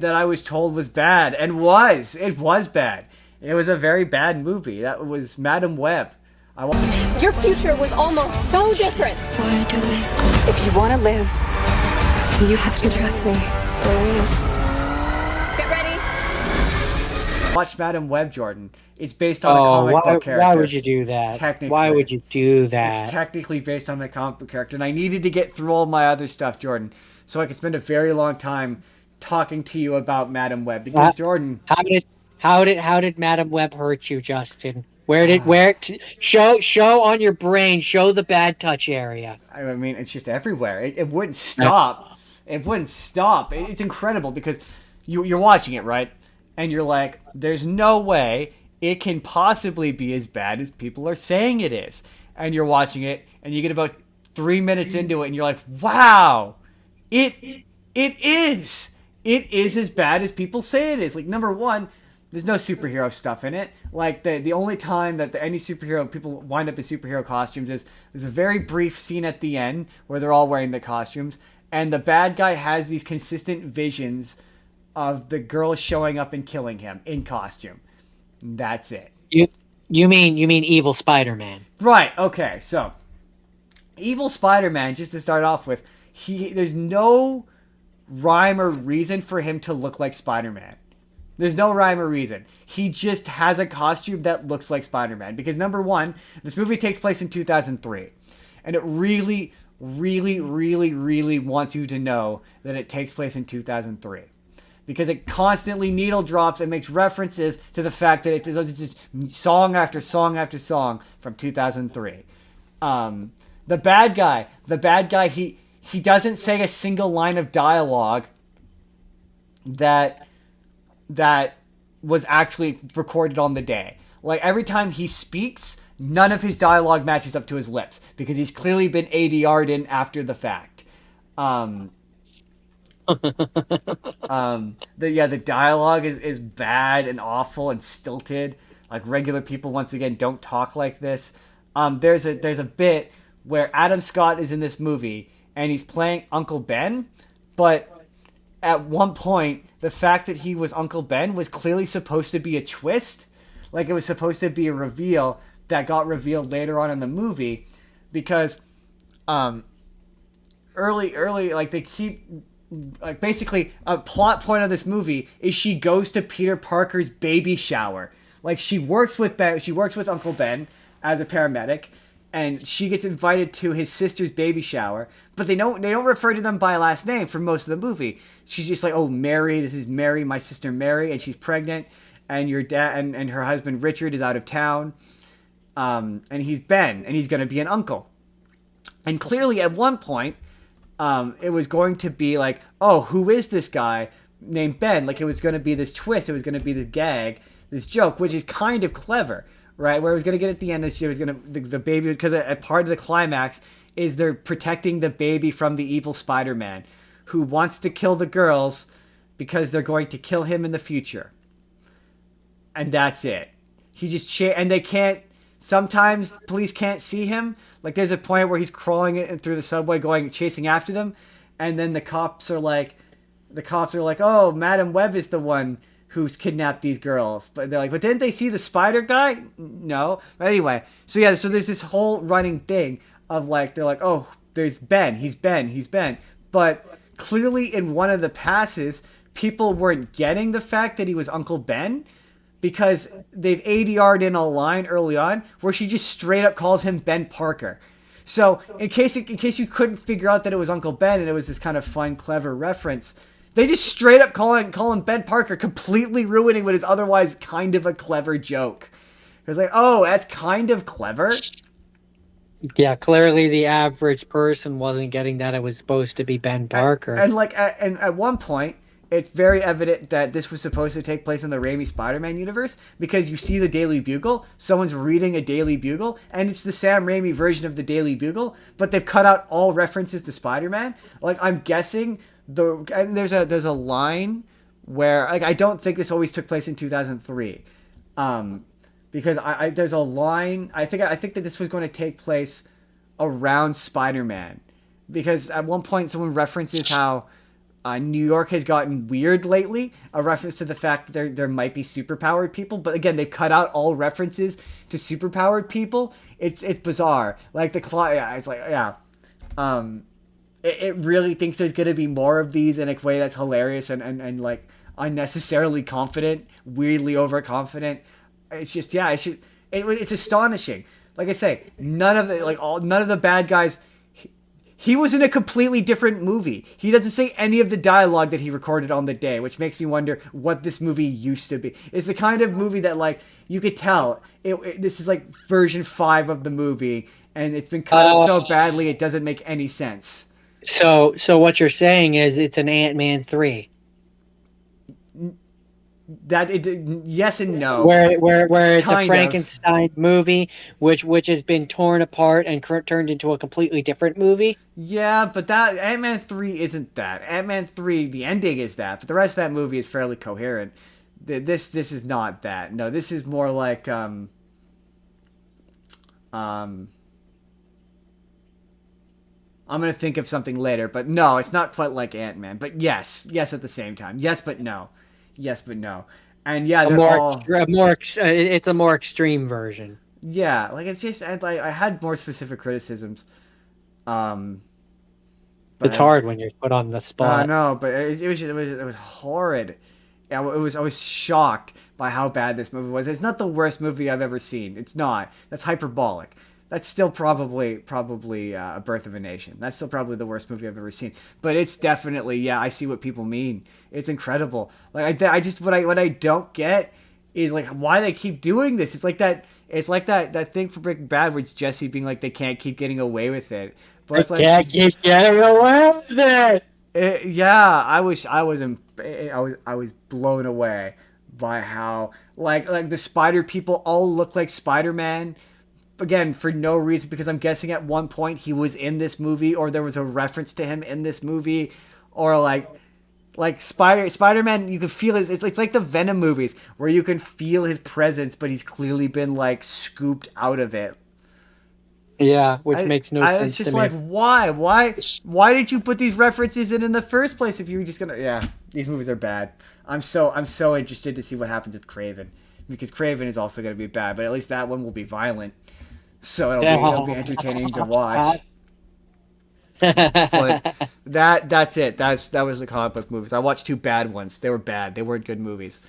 that I was told was bad, and it was bad. It was a very bad movie. That was Madam Webb. Your future was almost so different. What do we? If you want to live, you have to trust me. Get ready. Watch Madam Web, Jordan. It's based on a comic book character. Why would you do that? Technically. Why would you do that? It's technically based on a comic book character, and I needed to get through all my other stuff, Jordan, so I could spend a very long time talking to you about Madam Web. Because Jordan, how did Madam Web hurt you, Justin? Show on your brain? Show the bad touch area. I mean, it's just everywhere. It wouldn't stop. It wouldn't stop. It's incredible because you're watching it, right? And you're like, there's no way it can possibly be as bad as people are saying it is. And you're watching it, and you get about 3 minutes into it, and you're like, wow, it is. It is as bad as people say it is. Like, number one, there's no superhero stuff in it. Like, the only time that any superhero, people wind up in superhero costumes is there's a very brief scene at the end where they're all wearing the costumes, and the bad guy has these consistent visions of the girl showing up and killing him in costume. That's it. You mean evil Spider-Man? Right. Okay. So, evil Spider-Man. Just to start off with, there's no rhyme or reason for him to look like Spider-Man. There's no rhyme or reason. He just has a costume that looks like Spider-Man. Because number one, this movie takes place in 2003, and it really, really, really, really wants you to know that it takes place in 2003. Because it constantly needle drops and makes references to the fact that it's just song after song after song from 2003. The bad guy, he doesn't say a single line of dialogue that was actually recorded on the day. Like, every time he speaks, none of his dialogue matches up to his lips because he's clearly been ADR'd in after the fact. The dialogue is bad and awful and stilted. Like, regular people, once again, don't talk like this. There's a bit where Adam Scott is in this movie and he's playing Uncle Ben, but at one point the fact that he was Uncle Ben was clearly supposed to be a twist. Like, it was supposed to be a reveal that got revealed later on in the movie, because early like, they keep, like, basically a plot point of this movie is she goes to Peter Parker's baby shower. Like, she works with Uncle Ben as a paramedic, and she gets invited to his sister's baby shower, but they don't refer to them by last name for most of the movie. She's just like, oh, Mary, this is Mary, my sister Mary, and she's pregnant, and your dad and her husband Richard is out of town, and he's Ben, and he's going to be an uncle. And clearly at one point, it was going to be like, oh, who is this guy named Ben? Like, it was going to be this twist, it was going to be this gag, this joke, which is kind of clever, right? Where it was going to get at the end that she was going to, the baby was, because a part of the climax is they're protecting the baby from the evil Spider-Man, who wants to kill the girls because they're going to kill him in the future. And that's it. He just, and they can't, sometimes police can't see him. Like, there's a point where he's crawling through the subway chasing after them, and then the cops are like, oh, Madam Webb is the one who's kidnapped these girls. But they're like, but didn't they see the spider guy? No. But anyway, so there's this whole running thing of, like, they're like, oh, there's Ben. He's Ben. But clearly in one of the passes, people weren't getting the fact that he was Uncle Ben, because they've ADR'd in a line early on where she just straight up calls him Ben Parker. So in case you couldn't figure out that it was Uncle Ben and it was this kind of fun, clever reference, they just straight up call him Ben Parker, completely ruining what is otherwise kind of a clever joke. It was like, oh, that's kind of clever. Yeah, clearly the average person wasn't getting that it was supposed to be Ben Parker. And at one point, it's very evident that this was supposed to take place in the Raimi Spider-Man universe, because you see the Daily Bugle, someone's reading a Daily Bugle, and it's the Sam Raimi version of the Daily Bugle, but they've cut out all references to Spider-Man. Like, I'm guessing and there's a line where, like, I don't think this always took place in 2003, because there's a line, I think that this was going to take place around Spider-Man, because at one point someone references how New York has gotten weird lately, a reference to the fact that there might be superpowered people, but again, they cut out all references to superpowered people. It's bizarre. Like yeah, it's like yeah, um, it really thinks there's gonna be more of these in a way that's hilarious and like unnecessarily confident, weirdly overconfident. It's just yeah, it's astonishing. Like I say, none of the bad guys. He was in a completely different movie. He doesn't say any of the dialogue that he recorded on the day, which makes me wonder what this movie used to be. It's the kind of movie that, like, you could tell this is like version 5 of the movie, and it's been cut up so badly it doesn't make any sense. So what you're saying is it's an Ant-Man 3. Yes and no. Where it's Kind a of. Frankenstein movie, which has been torn apart and turned into a completely different movie. Yeah, but that Ant-Man 3 isn't that. Ant-Man 3, the ending is that, but the rest of that movie is fairly coherent. This is not that. No, this is more like I'm gonna think of something later, but no, it's not quite like Ant-Man. But yes at the same time. Yes, but no. Yes, but no. And yeah, It's a more extreme version. yeah, like it's just I had more specific criticisms. Um, It's but hard when you're put on the spot. no, but it was horrid. Yeah, I was shocked by how bad this movie was. It's not the worst movie I've ever seen. It's not. That's hyperbolic. That's still probably A Birth of a Nation. That's still probably the worst movie I've ever seen. But it's definitely yeah. I see what people mean. It's incredible. Like I just what I don't get is like why they keep doing this. It's like that. It's like that thing for Breaking Bad, where it's Jesse being like they can't keep getting away with it. But it's like Can't keep getting away with it. yeah, I was blown away by how like the spider people all look like Spider-Man. Again, for no reason, because I'm guessing at one point he was in this movie, or there was a reference to him in this movie, or like Spider-Man, you can feel his. It's like the Venom movies where you can feel his presence, but he's clearly been like scooped out of it. Yeah, which makes no sense It's just to like, me. why did you put these references in the first place if you were just gonna? Yeah, these movies are bad. I'm so interested to see what happens with Craven, because Craven is also gonna be bad, but at least that one will be violent, so it'll be entertaining to watch. But that's it. That was the comic book movies. I watched 2 bad ones. They were bad. They weren't good movies.